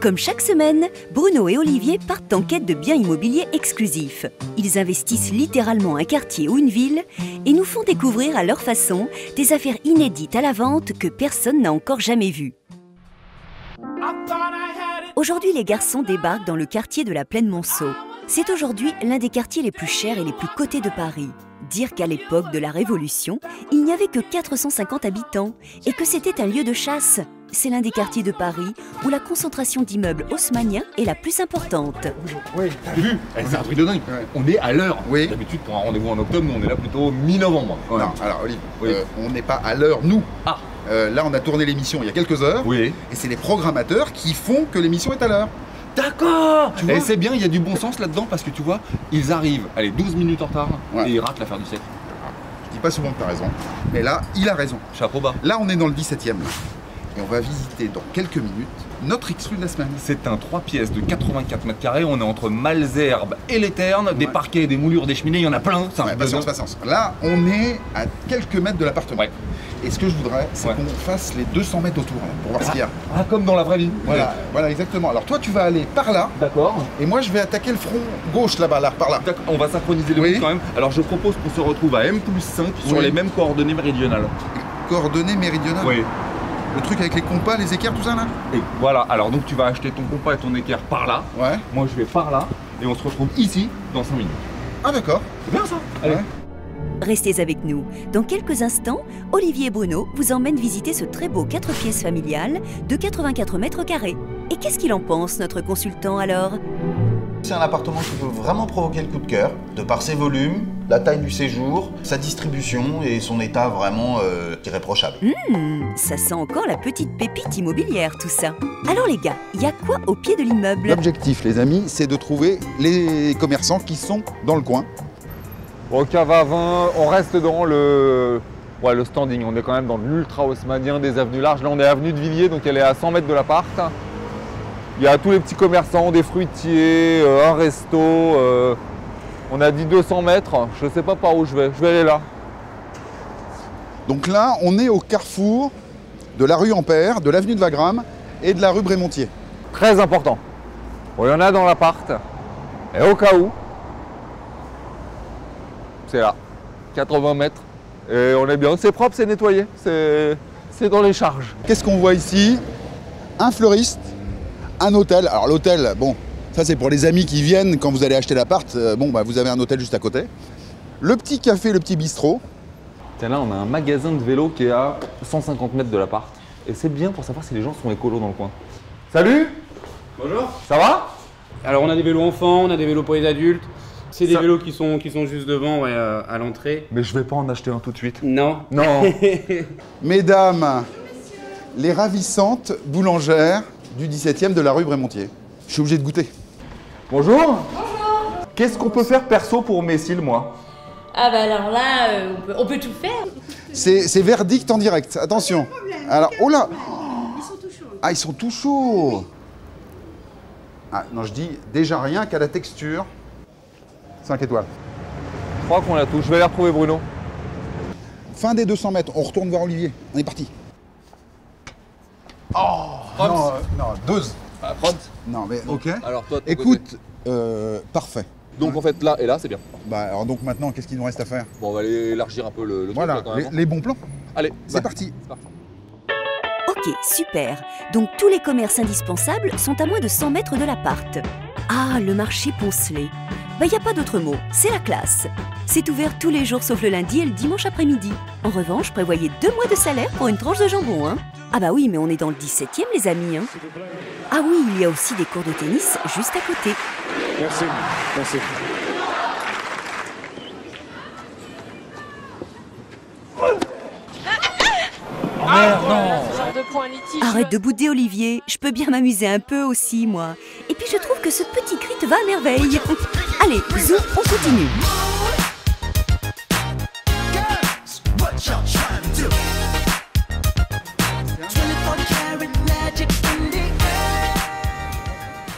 Comme chaque semaine, Bruno et Olivier partent en quête de biens immobiliers exclusifs. Ils investissent littéralement un quartier ou une ville et nous font découvrir à leur façon des affaires inédites à la vente que personne n'a encore jamais vues. Aujourd'hui, les garçons débarquent dans le quartier de la Plaine Monceau. C'est aujourd'hui l'un des quartiers les plus chers et les plus cotés de Paris. Dire qu'à l'époque de la Révolution, il n'y avait que 450 habitants et que c'était un lieu de chasse. C'est l'un des quartiers de Paris où la concentration d'immeubles haussmanniens est la plus importante. Oui, t'as vu? C'est un truc de dingue. Ouais. On est à l'heure. Oui. D'habitude, pour un rendez-vous en octobre, nous on est là plutôt mi-novembre. Ouais. Non, alors Olivier, oui. On n'est pas à l'heure, nous. Ah. Là, on a tourné l'émission il y a quelques heures. Oui. Et c'est les programmateurs qui font que l'émission est à l'heure. D'accord. Et c'est bien, il y a du bon sens là-dedans parce que tu vois, ils arrivent, allez, 12 minutes en retard et ils ratent l'affaire du siècle. Je dis pas souvent que t'as raison, mais là, il a raison. Chapeau bas. Là, on est dans le 17e. Et on va visiter dans quelques minutes notre exclu de la semaine. C'est un 3 pièces de 84 mètres carrés. On est entre Malesherbes et les Ternes, des parquets, des moulures, des cheminées, il y en a plein. Patience. Là, on est à quelques mètres de l'appartement. Ouais. Et ce que je voudrais, c'est qu'on fasse les 200 mètres autour, là, pour voir ce qu'il y a. Ah, comme dans la vraie vie. Voilà, exactement. Alors toi, tu vas aller par là. D'accord. Et moi, je vais attaquer le front gauche, là-bas, par là. D'accord. On va synchroniser les routes quand même. Alors je propose qu'on se retrouve à M+5 sur les mêmes coordonnées méridionales. Coordonnées méridionales? Oui. Le truc avec les compas, les équerres, tout ça là? Et voilà, alors donc tu vas acheter ton compas et ton équerre par là. Ouais. Moi je vais par là et on se retrouve ici dans 5 minutes. Ah d'accord. C'est bien ça. Allez. Ouais. Restez avec nous. Dans quelques instants, Olivier et Bruno vous emmènent visiter ce très beau 4 pièces familial de 84 mètres carrés. Et qu'est-ce qu'il en pense, notre consultant, alors? C'est un appartement qui peut vraiment provoquer le coup de cœur, de par ses volumes, la taille du séjour, sa distribution et son état vraiment irréprochable. Ça sent encore la petite pépite immobilière, tout ça. Alors les gars, il y a quoi au pied de l'immeuble? L'objectif, les amis, c'est de trouver les commerçants qui sont dans le coin. Au cave à vin, on reste dans le standing. On est quand même dans l'ultra haussmannien des avenues larges. Là, on est avenue de Villiers, donc elle est à 100 mètres de l'appart. Il y a tous les petits commerçants, des fruitiers, un resto. On a dit 200 mètres. Je ne sais pas par où je vais. Je vais aller là. Donc là, on est au carrefour de la rue Ampère, de l'avenue de Wagram et de la rue Brémontier. Très important. Bon, il y en a dans l'appart. Et au cas où, c'est là, 80 mètres. Et on est bien. C'est propre, c'est nettoyé. C'est dans les charges. Qu'est-ce qu'on voit ici? Un fleuriste, un hôtel. Alors l'hôtel, bon, ça c'est pour les amis qui viennent quand vous allez acheter l'appart. Vous avez un hôtel juste à côté. Le petit café, le petit bistrot. Tiens, là, on a un magasin de vélo qui est à 150 mètres de l'appart. Et c'est bien pour savoir si les gens sont écolos dans le coin. Salut! Bonjour. Ça va? Alors on a des vélos enfants, on a des vélos pour les adultes. C'est des vélos qui sont juste devant, à l'entrée. Mais je vais pas en acheter un tout de suite. Non. Non. Mesdames, les ravissantes boulangères du 17e de la rue Brémontier. Je suis obligé de goûter. Bonjour. Bonjour. Qu'est-ce qu'on peut faire perso pour mes cils, moi? Ah bah alors là, on peut tout faire. C'est verdict en direct, attention. Alors, oh là. Ils sont tout chauds. Ah, ils sont tout chauds. Ah, non, je dis déjà rien qu'à la texture. 5 étoiles. Je crois qu'on la touche. Je vais aller retrouver Bruno. Fin des 200 mètres, on retourne voir Olivier. On est parti. Oh non, deux. Bah, prod. Non, mais ok. Alors toi, écoute, parfait. Donc en fait là et là c'est bien. Bah alors donc maintenant qu'est-ce qu'il nous reste à faire? Bon, on va aller élargir un peu le voilà, truc là, quand même. Les bons plans. Allez, c'est parti. Ok, super. Donc tous les commerces indispensables sont à moins de 100 mètres de l'appart. Ah, le marché Poncelet. Bah y a pas d'autre mot, c'est la classe. C'est ouvert tous les jours sauf le lundi et le dimanche après-midi. En revanche, prévoyez 2 mois de salaire pour une tranche de jambon, hein. Ah bah oui, mais on est dans le 17e, les amis, hein. Ah oui, il y a aussi des cours de tennis juste à côté. Merci, merci. Oh merde, non. Arrête de bouder, Olivier. Je peux bien m'amuser un peu aussi, moi. Et puis je trouve que ce petit cri te va à merveille. Allez, zou, on continue.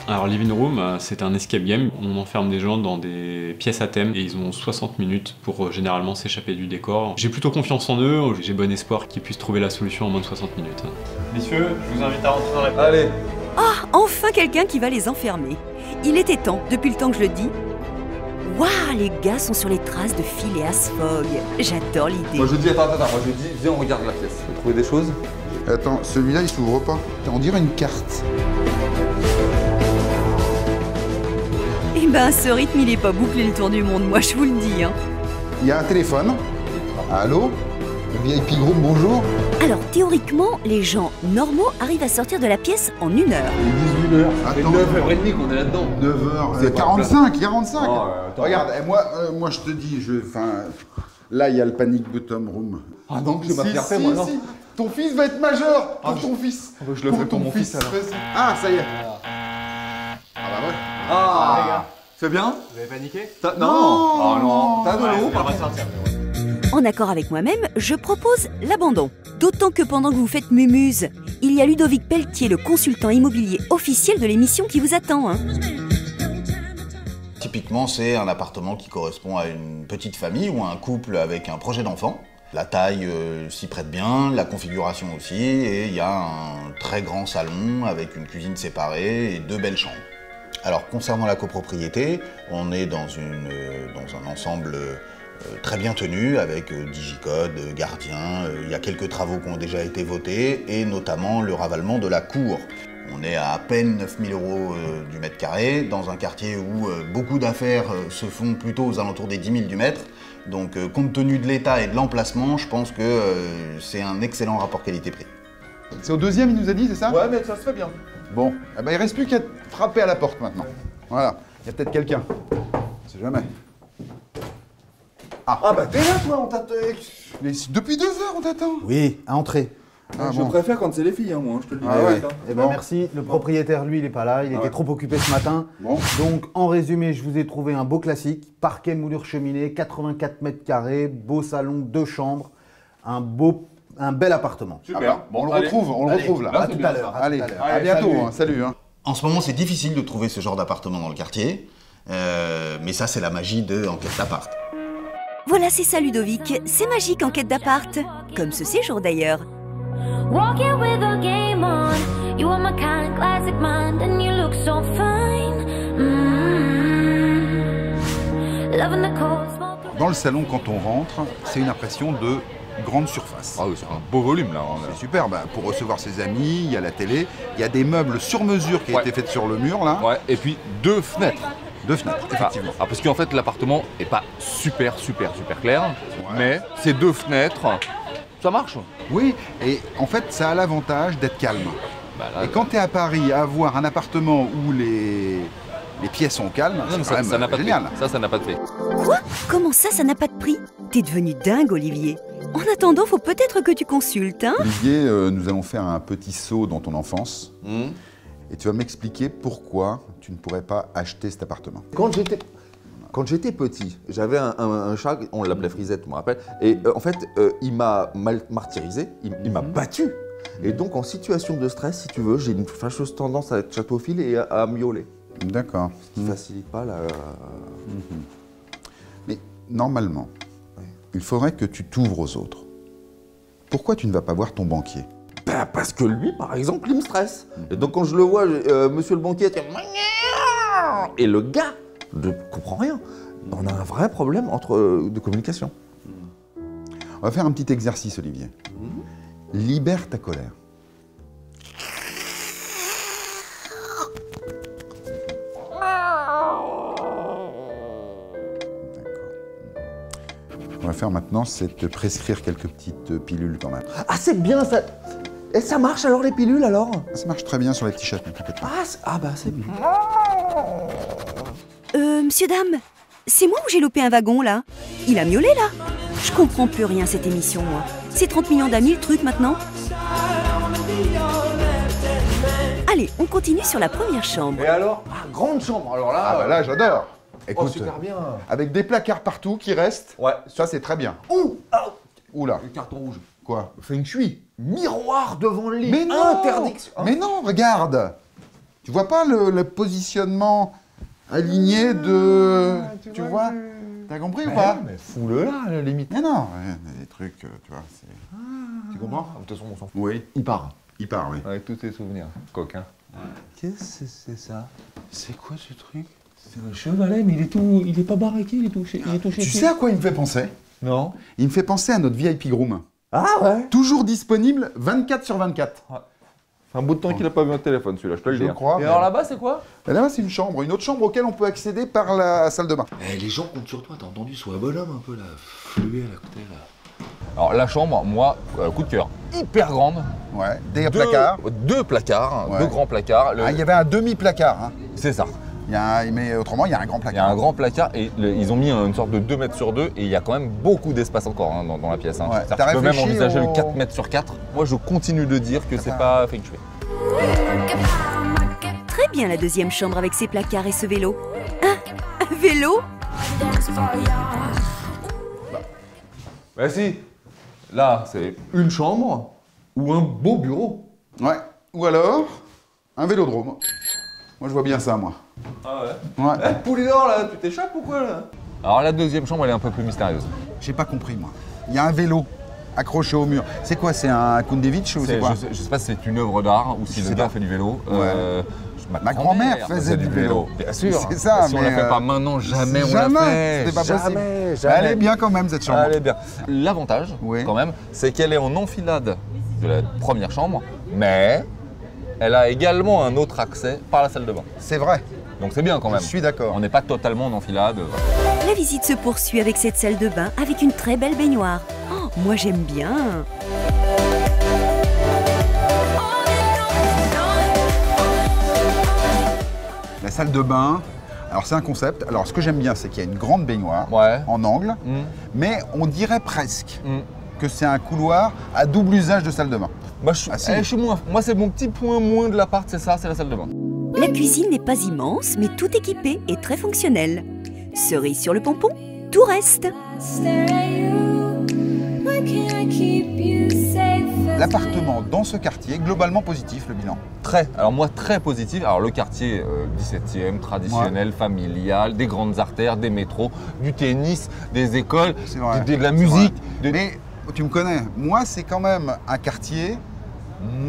Alors Living Room, c'est un escape game. On enferme des gens dans des pièces à thème et ils ont 60 minutes pour généralement s'échapper du décor. J'ai plutôt confiance en eux, j'ai bon espoir qu'ils puissent trouver la solution en moins de 60 minutes. Messieurs, je vous invite à rentrer dans la pièce. Allez. Ah, enfin quelqu'un qui va les enfermer. Il était temps, depuis le temps que je le dis. Waouh, les gars sont sur les traces de Phileas Fogg. J'adore l'idée. Moi je dis, attends, moi je dis, viens on regarde la pièce. Vous trouvez des choses? Attends, celui-là il s'ouvre pas. On dirait une carte. Eh ben, ce rythme, il est pas bouclé le tour du monde, moi je vous le dis. Hein. Il y a un téléphone. Allô? Le VIP Group, bonjour. Alors, théoriquement, les gens normaux arrivent à sortir de la pièce en 1 heure. Il est 18h. Attends. 9h30 qu'on est là-dedans. 9h. 45. Oh, Regarde, moi je te dis, là il y a le Panic Bottom Room. Ah donc j'ai ma fierté moi non. Si. Ton fils va être majeur pour ton fils. Je le fais pour mon fils alors. Ah, ça y est. Ah bah ouais. Ah les gars. C'est bien? Vous avez paniqué? Non. Oh non. T'as de l'eau par contre. En accord avec moi-même, je propose l'abandon. D'autant que pendant que vous faites mumuse, il y a Ludovic Pelletier, le consultant immobilier officiel de l'émission qui vous attend. Hein. Typiquement, c'est un appartement qui correspond à une petite famille ou à un couple avec un projet d'enfant. La taille s'y prête bien, la configuration aussi, et il y a un très grand salon avec une cuisine séparée et 2 belles chambres. Alors, concernant la copropriété, on est dans un ensemble très bien tenu, avec digicode, gardien, il y a quelques travaux qui ont déjà été votés, et notamment le ravalement de la cour. On est à peine 9 000 € du mètre carré, dans un quartier où beaucoup d'affaires se font plutôt aux alentours des 10 000 du mètre. Donc, compte tenu de l'état et de l'emplacement, je pense que c'est un excellent rapport qualité-prix. C'est au 2e, il nous a dit, c'est ça? Ouais, mais ça se fait bien. Bon, eh ben, il reste plus qu'à frapper à la porte maintenant. Voilà, il y a peut-être quelqu'un. On sait jamais. Ah bah t'es là toi, on t'attend. Mais depuis 2 heures, on t'attend. Oui, à entrer. Ah, je bon. préfère quand c'est les filles, hein, moi, je te le dis. Ah ouais. Eh ben merci. Le propriétaire, lui, il n'est pas là. Il était trop occupé ce matin. Bon. Donc, en résumé, je vous ai trouvé un beau classique. Parquet, moulure, cheminée, 84 mètres carrés, beau salon, 2 chambres, un bel appartement. Super. Ah bah, bon, on le retrouve là. À tout à l'heure. Allez, à bientôt. Salut. Hein. En ce moment, c'est difficile de trouver ce genre d'appartement dans le quartier, mais ça, c'est la magie de Enquête d'appart. Voilà, c'est ça Ludovic, c'est magique en quête d'appart. Comme ce séjour d'ailleurs. Walking with a game on, you are my kind, classic mind, and you look so fine. Loving the cold smoke. Dans le salon, quand on rentre, c'est une impression de grande surface. Ah oui, c'est un beau volume là. C'est super, bah, pour recevoir ses amis, il y a la télé, il y a des meubles sur mesure qui ont été faits sur le mur là. Ouais, et puis 2 fenêtres. 2 fenêtres, effectivement. Ah, parce qu'en fait l'appartement est pas super clair, mais ces 2 fenêtres, ça marche. Oui, et en fait ça a l'avantage d'être calme. Bah, là, et quand tu es à Paris, avoir un appartement où les pièces sont calmes, non, c'est ça n'a pas génial. de prix. Ça n'a pas de prix. Quoi? Comment ça n'a pas de prix? T'es devenu dingue, Olivier. En attendant, faut peut-être que tu consultes, hein? Olivier, nous allons faire un petit saut dans ton enfance. Et tu vas m'expliquer pourquoi tu ne pourrais pas acheter cet appartement. Quand j'étais petit, j'avais un chat, on l'appelait Frisette, je me rappelle, et en fait, il m'a martyrisé, il m'a battu. Et donc, en situation de stress, si tu veux, j'ai une fâcheuse tendance à être chatophile et à miauler. D'accord. Ce qui ne facilite pas la... Mais normalement, il faudrait que tu t'ouvres aux autres. Pourquoi tu ne vas pas voir ton banquier? Ben, parce que lui, par exemple, il me stresse. Et donc, quand je le vois, monsieur le banquier, et le gars ne comprend rien. On a un vrai problème de communication. On va faire un petit exercice, Olivier. Libère ta colère. On va faire maintenant, c'est te prescrire quelques petites pilules quand même. Ah, c'est bien ça. Et ça marche alors les pilules alors? Ça marche très bien sur les petits chats, ne t'inquiète pas. Ah bah c'est bien. Monsieur, dame, c'est moi ou j'ai loupé un wagon là? Il a miaulé là? Je comprends plus rien cette émission, moi. C'est 30 millions d'amis le truc maintenant? Allez, on continue sur la première chambre. Et alors? Ah, grande chambre, alors là... Ah bah là, j'adore. Écoute, super bien. Avec des placards partout qui restent, ouais. Ça c'est très bien. Oula. Le carton rouge. Quoi? Feng Shui. Miroir devant le lit. Mais non. Interdiction. Mais non, regarde. Tu vois pas le positionnement aligné de... tu vois? T'as compris ou pas? Mais fous-le là, limite. Mais non, des trucs, tu vois, c'est... Tu comprends? De toute façon, on s'en fout. Oui. Il part. Il part, oui. Avec tous tes souvenirs, coquin. Qu'est-ce que c'est ça? C'est quoi ce truc? C'est un chevalet, mais il est pas baraqué, il est touché. Tu sais à quoi il me fait penser? Non. Il me fait penser à notre VIP room. Ah ouais? Toujours disponible 24/24. Ouais. C'est un bout de temps qu'il n'a pas vu un téléphone, celui-là, je te le dis. Je crois. Et alors là-bas, c'est quoi? Là-bas, c'est une chambre autre chambre auquel on peut accéder par la salle de bain. Les gens comptent sur toi, t'as entendu? Sois un bonhomme un peu là, flué à côté là. Alors la chambre, moi, coup de cœur, hyper grande. Ouais, des placards. Deux placards, Ouais. deux grands placards. Il y avait un demi-placard. Hein. C'est ça. Mais autrement, il y a un grand Il y a placard. un grand placard et ils ont mis une sorte de 2 mètres sur 2 et il y a quand même beaucoup d'espace encore hein, dans la pièce. Hein. Ouais. C'est-à-dire que tu peux même envisager le 4 mètres sur 4. Moi, je continue de dire que c'est pas feng shui. Très bien la deuxième chambre avec ses placards et ce vélo. Un vélo? Bah si. Là, c'est une chambre ou un beau bureau. Ouais. Ou alors, un vélodrome. Moi, je vois bien ça, moi. Ah ouais? Ouais. Eh, Poulidor, là, tu t'échappes ou quoi, là? Alors, la deuxième chambre, elle est un peu plus mystérieuse. J'ai pas compris, moi. Il y a un vélo accroché au mur. C'est quoi? C'est un Kundevich ou c'est quoi? Je sais pas si c'est une œuvre d'art ou si le gars fait du vélo. Ouais. Ma grand-mère faisait du vélo. Bien sûr. C'est ça, si on la fait pas maintenant, jamais on l'a fait. C'était pas possible. Jamais. Elle est bien quand même, cette chambre. Elle est bien. L'avantage, quand même, c'est qu'elle est en enfilade de la première chambre, mais elle a également un autre accès par la salle de bain. C'est vrai. Donc c'est bien quand même. Je suis d'accord. On n'est pas totalement en enfilade. La visite se poursuit avec cette salle de bain avec une très belle baignoire. Oh, moi j'aime bien. La salle de bain, alors c'est un concept. Alors ce que j'aime bien, c'est qu'il y a une grande baignoire en angle, mais on dirait presque que c'est un couloir à double usage de salle de bain. Moi, moi c'est mon petit point moins de l'appart, c'est ça, c'est la salle de bain. La cuisine n'est pas immense, mais tout équipé et très fonctionnel. Cerise sur le pompon, tout reste. L'appartement dans ce quartier, globalement positif, le bilan. Très, alors moi très positif. Alors le quartier 17e, traditionnel, familial, des grandes artères, des métros, du tennis, des écoles, de la musique. Mais tu me connais, moi c'est quand même un quartier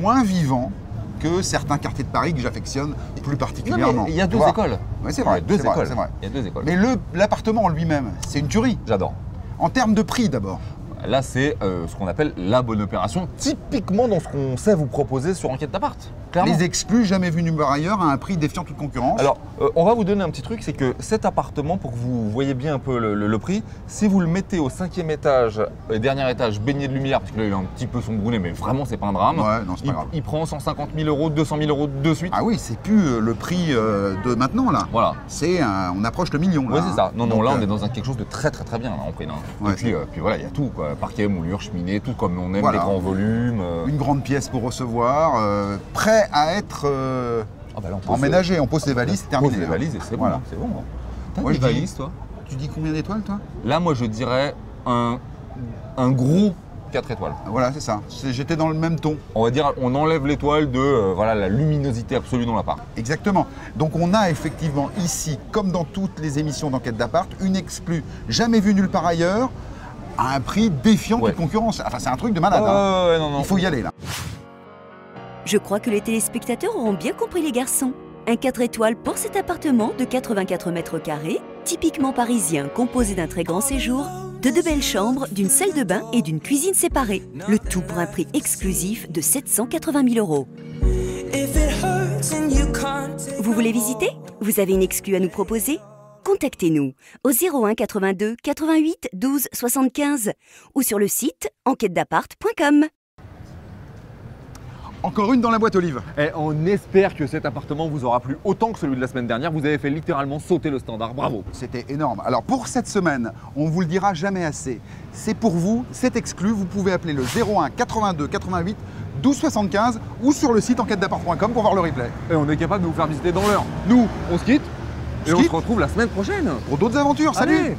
moins vivant que certains quartiers de Paris que j'affectionne plus particulièrement. Il y a deux écoles. Oui, c'est vrai. Il y a deux écoles. C'est vrai. Il y a deux écoles. Mais l'appartement en lui-même, c'est une tuerie. J'adore. En termes de prix d'abord. Là, c'est ce qu'on appelle la bonne opération, typiquement dans ce qu'on sait vous proposer sur Enquête d'appart. Clairement. Les exclus jamais vus nulle part ailleurs à un prix défiant toute concurrence. Alors, on va vous donner un petit truc, c'est que cet appartement, pour que vous voyez bien un peu le prix, si vous le mettez au 5e étage, dernier étage, baigné de lumière, parce que là, il a un petit peu sombré, mais vraiment, c'est pas un drame. Ouais, non, c'est pas grave. Il prend 150 000 euros, 200 000 euros de suite. Ah oui, c'est plus le prix de maintenant, là. Voilà. On approche le million, là. Oui, c'est ça. Non, Donc, là, on est dans quelque chose de très bien, là, en prix. Là. Ouais, et puis voilà, il y a tout, quoi. Parquet, moulure, cheminée, tout comme on aime, voilà. les grands volumes. Une grande pièce pour recevoir, prêt à être emménagé. On pose les valises, c'est terminé. On pose les valises et c'est bon. Voilà. C'est bon. T'as Moi, des valises, toi? Tu dis combien d'étoiles, toi? Là, moi, je dirais un gros 4 étoiles. Voilà, c'est ça. J'étais dans le même ton. On va dire, on enlève l'étoile de voilà, la luminosité absolue dans l'appart. Exactement. Donc on a effectivement ici, comme dans toutes les émissions d'enquête d'appart, une exclue jamais vue nulle part ailleurs, à un prix défiant toute concurrence. Enfin, c'est un truc de malade. Non. Il faut y aller, là. Je crois que les téléspectateurs auront bien compris les garçons. Un 4 étoiles pour cet appartement de 84 mètres carrés, typiquement parisien, composé d'un très grand séjour, de deux belles chambres, d'une salle de bain et d'une cuisine séparée. Le tout pour un prix exclusif de 780 000 euros. Vous voulez visiter? Vous avez une exclue à nous proposer? Contactez-nous au 01 82 88 12 75 ou sur le site enquêtedappart.com. Encore une dans la boîte Olive. Et on espère que cet appartement vous aura plu autant que celui de la semaine dernière. Vous avez fait littéralement sauter le standard. Bravo. C'était énorme. Alors pour cette semaine, on vous le dira jamais assez. C'est pour vous, c'est exclu. Vous pouvez appeler le 01 82 88 12 75 ou sur le site enquêtedappart.com pour voir le replay. Et on est capable de vous faire visiter dans l'heure. Nous, on se quitte et on se retrouve la semaine prochaine. Pour d'autres aventures. Salut. Allez.